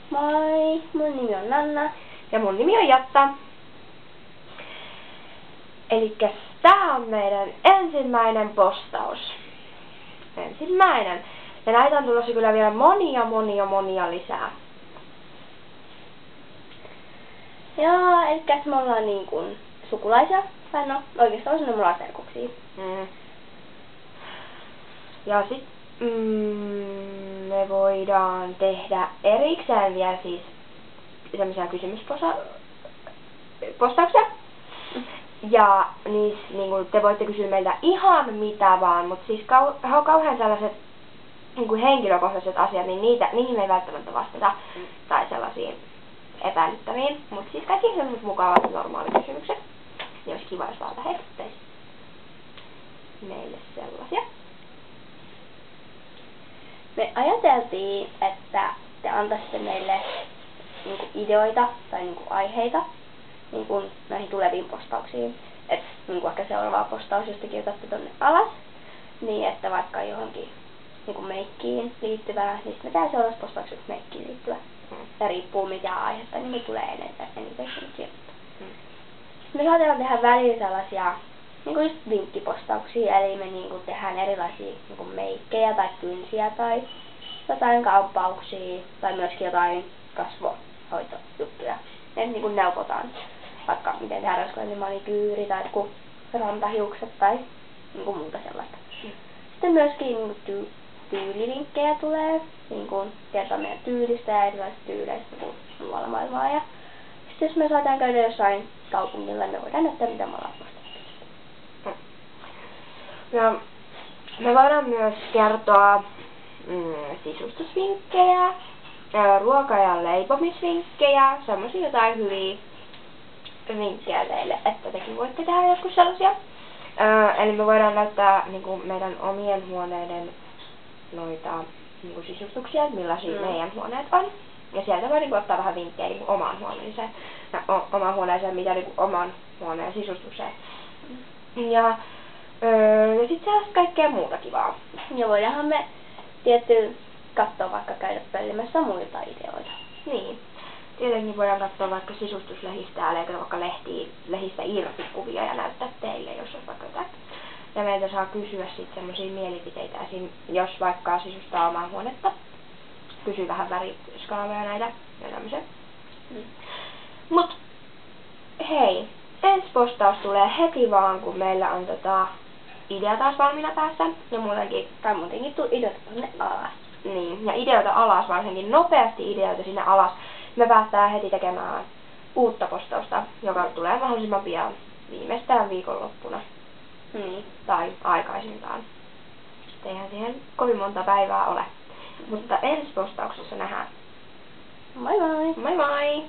Moi, mun nimi on Nanna. Ja mun nimi on Jatta. Elikkäs tää on meidän ensimmäinen postaus. Ensimmäinen. Ja näitä on tulossa kyllä vielä monia lisää. Joo, elikkäs me ollaan niin kuin sukulaisia. Tai no, oikeastaan on mulla serkuksia. Ja sit me voidaan tehdä erikseen vielä siis semmosia kysymyspostauksia. Ja niissä niinku te voitte kysyä meiltä ihan mitä vaan, mut siis kauhean sellaiset niinku henkilökohtaiset asiat, niin niihin me ei välttämättä vastata. Tai sellaisiin epäilyttäviin. Mut siis kaikki sellaiset mukavat normaalit kysymykset. Niin olisi kiva, jos vaan lähettäis meille sellaisia. Me ajateltiin, että te antaisitte meille niinku ideoita tai niinku aiheita niinku näihin tuleviin postauksiin. Et niinku ehkä seuraava postaus, jos te kirjoitatte tonne alas, niin että vaikka johonkin niinku meikkiin liittyvää, niin me tehdään seuraavassa postauksessa meikkiin liittyvä. Ja riippuu mikä aihetta, niin me tulee eniten kirjoittaa. Me saadaan tehdä välillä sellaisia niinku just vinkkipostauksia, eli me niinku tehdään erilaisia niinku meikkejä tai kynsiä tai jotain kauppauksia tai myöskin jotain kasvohoitojuttuja. Ja niinku neuvotaan vaikka miten tehdään raskainen manikyyri tai joku rantahiukset tai niinku muuta sellaista. Sitten myöskin niinku tyylivinkkejä tulee, niinku kertoo meidän tyylistä ja erilaisista tyyleistä kuin muualla maailmaa. Ja sitten jos me saadaan käydä jossain kaupungilla, me voidaan näyttää mitä me ollaan postattu. Ja me voidaan myös kertoa sisustusvinkkejä, ruoka- ja leipomisvinkkejä, semmosia jotain hyviä vinkkejä teille, että tekin voitte tehdä joskus sellaisia. Eli me voidaan näyttää niinku meidän omien huoneiden noita niinku sisustuksia, millaisia meidän huoneet on. Ja sieltä voi niinku ottaa vähän vinkkejä niinku omaan huoneeseen. Omaan huoneeseen, mitä niinku oman huoneen sisustukseen. Ja sit sellaista kaikkea muuta kivaa. Ja voidaanhan me tietty katsoa vaikka käydä pöllimässä muilta ideoita. Niin. Tietenkin voidaan katsoa vaikka sisustuslehdistä ja leikata vaikka lehdistä irti kuvia ja näyttää teille, jos on vaikka jotain. Ja meiltä saa kysyä sit semmosia mielipiteitä, esim. Jos vaikka sisustaa omaa huonetta. Kysyy vähän väriskaaloja näitä ja tämmöset. Mut hei, ensi postaus tulee heti vaan, kun meillä on idea taas valmiina päässä. Ja muutenkin ideoita tonne alas. Niin, ja ideoita alas, varsinkin nopeasti ideoita sinne alas. Me päästään heti tekemään uutta postausta, joka tulee mahdollisimman pian, viimeistään viikonloppuna. Tai aikaisintaan. Eihän siihen kovin monta päivää ole. Mutta ensi postauksessa nähdään. Moi moi! Moi moi!